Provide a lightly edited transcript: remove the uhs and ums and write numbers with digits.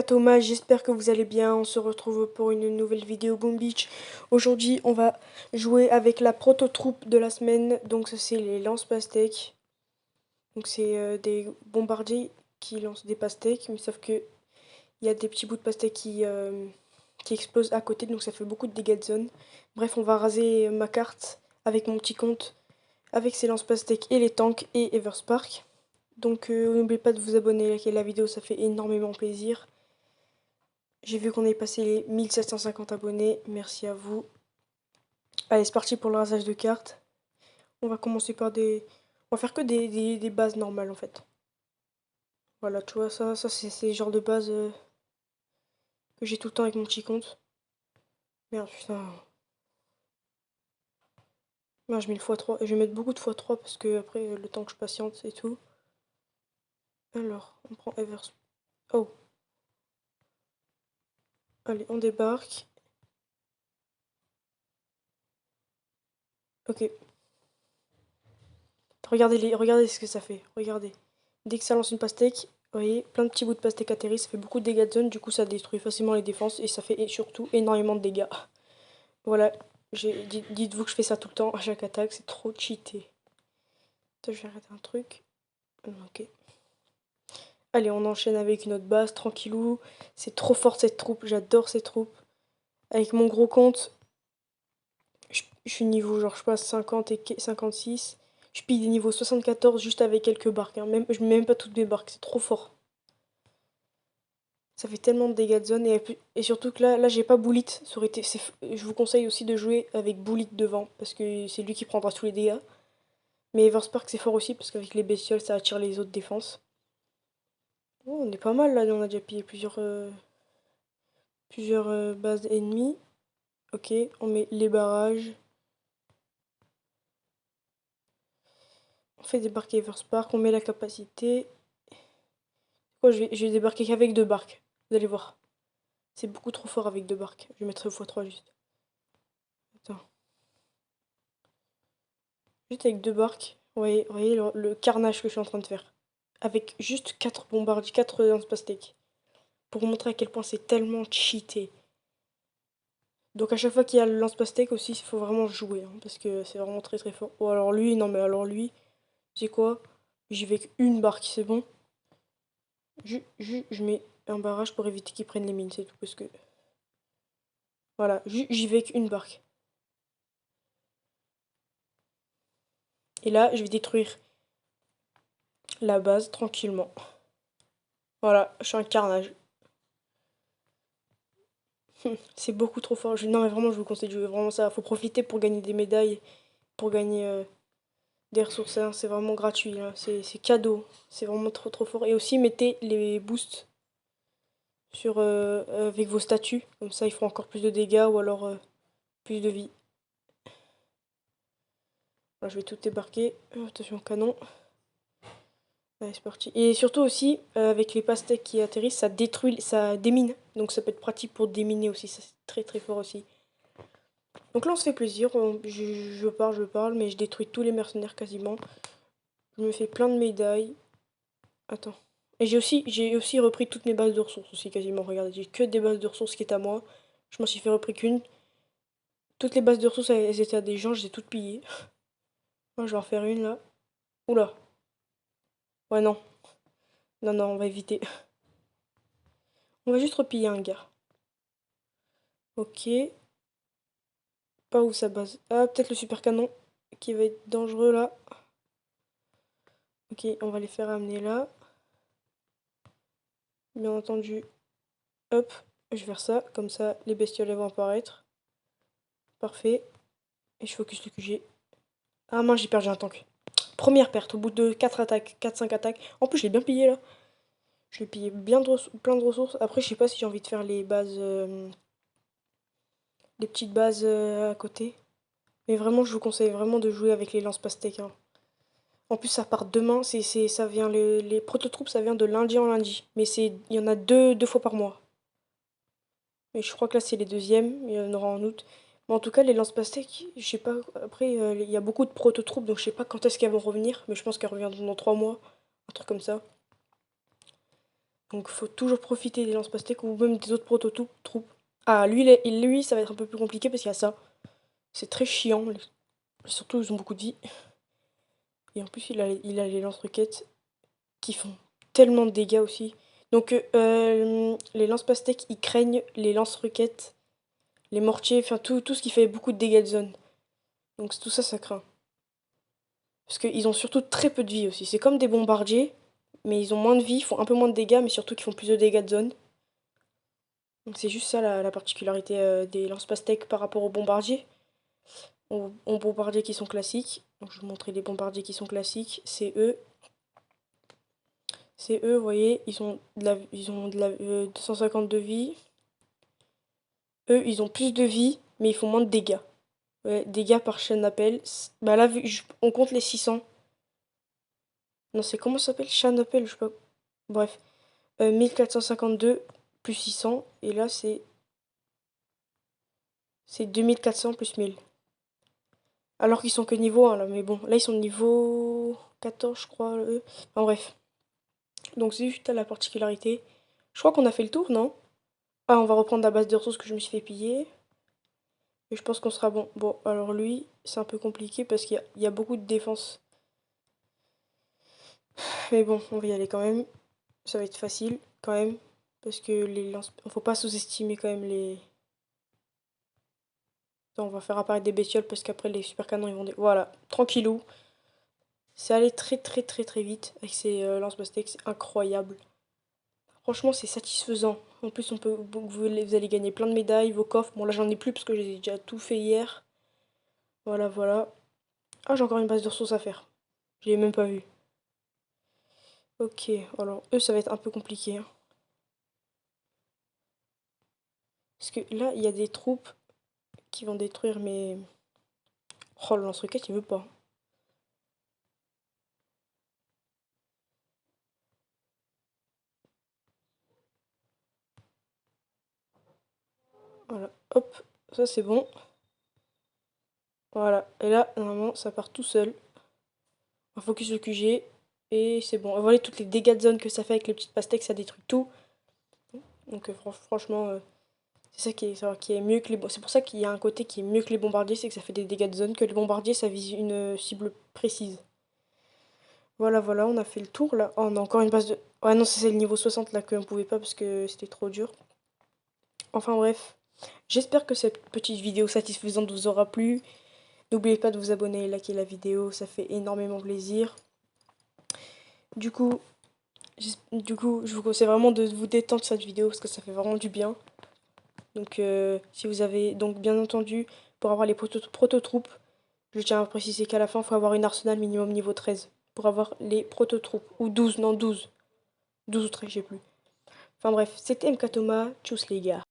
Thomas, j'espère que vous allez bien. On se retrouve pour une nouvelle vidéo Boom Beach. Aujourd'hui, on va jouer avec la proto-troupe de la semaine. Donc, ça, c'est les lance-pastèques. Donc, c'est des bombardiers qui lancent des pastèques, mais sauf que il y a des petits bouts de pastèques qui explosent à côté, donc ça fait beaucoup de dégâts de zone. Bref, on va raser ma carte avec mon petit compte, avec ses lance-pastèques et les tanks et Everspark. Donc, n'oubliez pas de vous abonner, liker la vidéo, ça fait énormément plaisir. J'ai vu qu'on est passé les 1750 abonnés, merci à vous. Allez, c'est parti pour le rasage de cartes. On va commencer par des... On va faire que des bases normales en fait. Voilà, tu vois, ça c'est le genre de base que j'ai tout le temps avec mon petit compte. Merde, putain. Merde, je mets le x3. Et je vais mettre beaucoup de x3 parce que après, le temps que je patiente et tout. Alors, on prend Evers. Oh. Allez, on débarque. Ok. Regardez ce que ça fait. Regardez. Dès que ça lance une pastèque, vous voyez, plein de petits bouts de pastèque atterrissent, ça fait beaucoup de dégâts de zone, du coup ça détruit facilement les défenses et ça fait surtout énormément de dégâts. Voilà, dites-vous que je fais ça tout le temps à chaque attaque, c'est trop cheaté. Attends, je vais arrêter un truc. Ok. Allez, on enchaîne avec une autre base, tranquillou. C'est trop fort cette troupe, j'adore cette troupe. Avec mon gros compte, je suis niveau genre je passe 50 et 56. Je pille des niveaux 74 juste avec quelques barques. Hein. Même, je mets même pas toutes mes barques, c'est trop fort. Ça fait tellement de dégâts de zone et surtout que là j'ai pas Bullet. Ça aurait été, je vous conseille aussi de jouer avec Bullet devant parce que c'est lui qui prendra tous les dégâts. Mais Everspark c'est fort aussi parce qu'avec les bestioles ça attire les autres défenses. Oh, on est pas mal là, on a déjà pillé plusieurs bases ennemies. Ok, on met les barrages. On fait débarquer Everspark, on met la capacité. Oh, je vais débarquer qu'avec deux barques. Vous allez voir. C'est beaucoup trop fort avec deux barques. Je vais mettre x3 juste. Attends. Juste avec deux barques. Voyez le carnage que je suis en train de faire. Avec juste 4 bombardiers, 4 lance-pastèques. Pour vous montrer à quel point c'est tellement cheaté. Donc à chaque fois qu'il y a le lance-pastèque aussi, il faut vraiment jouer. Hein, parce que c'est vraiment très très fort. Oh alors lui, non mais alors lui, c'est quoi? J'y vais qu'une barque, c'est bon. Je mets un barrage pour éviter qu'ils prennent les mines, c'est tout. Parce que... Voilà, j'y vais qu'une barque. Et là, je vais détruire la base tranquillement. Voilà, je suis un carnage. C'est beaucoup trop fort. Non mais vraiment, je vous conseille de jouer vraiment ça. Faut profiter pour gagner des médailles, pour gagner des ressources. Hein. C'est vraiment gratuit. Hein. C'est cadeau. C'est vraiment trop trop fort. Et aussi, mettez les boosts avec vos statuts. Comme ça, ils feront encore plus de dégâts ou alors plus de vie. Voilà, je vais tout débarquer. Attention, canon. Allez, c'est parti. Et surtout aussi, avec les pastèques qui atterrissent, ça détruit, ça démine. Donc ça peut être pratique pour déminer aussi. Ça, c'est très très fort aussi. Donc là, on se fait plaisir. Je parle, mais je détruis tous les mercenaires quasiment. Je me fais plein de médailles. Attends. Et j'ai aussi repris toutes mes bases de ressources aussi quasiment. Regardez, j'ai que des bases de ressources qui étaient à moi. Je m'en suis fait repris qu'une. Toutes les bases de ressources, elles étaient à des gens, je les ai toutes pillées. Moi, je vais en faire une là. Oula. Ouais, non. Non, non, on va éviter. On va juste repiller un gars. Ok. Pas où sa base. Ah, peut-être le super canon qui va être dangereux là. Ok, on va les faire amener là. Bien entendu. Hop, je vais faire ça. Comme ça, les bestioles elles vont apparaître. Parfait. Et je focus le QG. Ah mince, j'ai perdu un tank. Première perte au bout de 4 attaques, 4-5 attaques. En plus, je l'ai bien pillé là. Je l'ai pillé plein de ressources. Après, je sais pas si j'ai envie de faire les bases. Les petites bases à côté. Mais vraiment, je vous conseille vraiment de jouer avec les lance-pastèques. Hein. En plus, ça part demain. Ça vient, les prototroupes, ça vient de lundi en lundi. Mais il y en a deux fois par mois. Et je crois que là, c'est les deuxièmes. Il y en aura en août. Mais en tout cas, les lance-pastèques, je sais pas. Après, il y a beaucoup de prototroupes, donc je sais pas quand est-ce qu'elles vont revenir. Mais je pense qu'elles reviendront dans 3 mois. Un truc comme ça. Donc faut toujours profiter des lance-pastèques ou même des autres proto-troupes. Ah, lui, ça va être un peu plus compliqué parce qu'il y a ça. C'est très chiant. Surtout, ils ont beaucoup de vie. Et en plus, il a les lance-roquettes qui font tellement de dégâts aussi. Donc, les lance-pastèques, ils craignent les lance-roquettes, les mortiers, enfin tout ce qui fait beaucoup de dégâts de zone. Donc, tout ça, ça craint. Parce qu'ils ont surtout très peu de vie aussi. C'est comme des bombardiers, mais ils ont moins de vie, ils font un peu moins de dégâts, mais surtout qu'ils font plus de dégâts de zone. Donc, c'est juste ça la particularité des lance-pastèques par rapport aux bombardiers. Aux bombardiers qui sont classiques. Donc, je vais vous montrer les bombardiers qui sont classiques. C'est eux. C'est eux, vous voyez, ils ont de la 250 de vie. Eux, ils ont plus de vie, mais ils font moins de dégâts. Ouais, dégâts par chaîne d'appel. Bah là, on compte les 600. Non, c'est comment ça s'appelle? Chaîne d'appel, je sais pas. Bref. 1452 plus 600. Et là, c'est 2400 plus 1000. Alors qu'ils sont que niveau 1, là. Mais bon, là, ils sont niveau 14, je crois, eux. Enfin, bref. Donc, c'est juste la particularité. Je crois qu'on a fait le tour, non? Ah, on va reprendre la base de ressources que je me suis fait piller. Et je pense qu'on sera bon. Bon, alors lui, c'est un peu compliqué parce qu'il y a beaucoup de défense. Mais bon, on va y aller quand même. Ça va être facile quand même. Parce que les lance... Faut pas sous-estimer quand même les... Attends, on va faire apparaître des bestioles parce qu'après les super canons ils vont... Voilà, tranquillou. C'est allé très vite avec ces lance-pastèques, c'est incroyable. Franchement, c'est satisfaisant. En plus, vous allez gagner plein de médailles, vos coffres. Bon, là, j'en ai plus parce que j'ai déjà tout fait hier. Voilà, voilà. Ah, j'ai encore une base de ressources à faire. Je l'ai même pas vu. Ok, alors eux, ça va être un peu compliqué, hein. Parce que là, il y a des troupes qui vont détruire mes... Oh, le lance-roquette, il veut pas. Voilà, hop, ça c'est bon. Voilà, et là, normalement, ça part tout seul. On focus le QG, et c'est bon. Vous voyez toutes les dégâts de zone que ça fait avec les petites pastèques, ça détruit tout. Donc franchement, c'est ça qui est mieux que les... C'est pour ça qu'il y a un côté qui est mieux que les bombardiers, c'est que ça fait des dégâts de zone, que les bombardiers, ça vise une cible précise. Voilà, voilà, on a fait le tour, là. Oh, on a encore une base de... Ouais, non, c'est le niveau 60, là, qu'on pouvait pas, parce que c'était trop dur. Enfin, bref. J'espère que cette petite vidéo satisfaisante vous aura plu. N'oubliez pas de vous abonner et liker la vidéo, ça fait énormément plaisir. Du coup, je vous conseille vraiment de vous détendre cette vidéo parce que ça fait vraiment du bien. Donc, si vous avez, donc bien entendu, pour avoir les proto-troupes, je tiens à préciser qu'à la fin, il faut avoir une arsenal minimum niveau 13 pour avoir les proto-troupes. Ou 12, non 12. 12 ou 13, je sais plus. Enfin bref, c'était MK Thomas, tchuss les gars.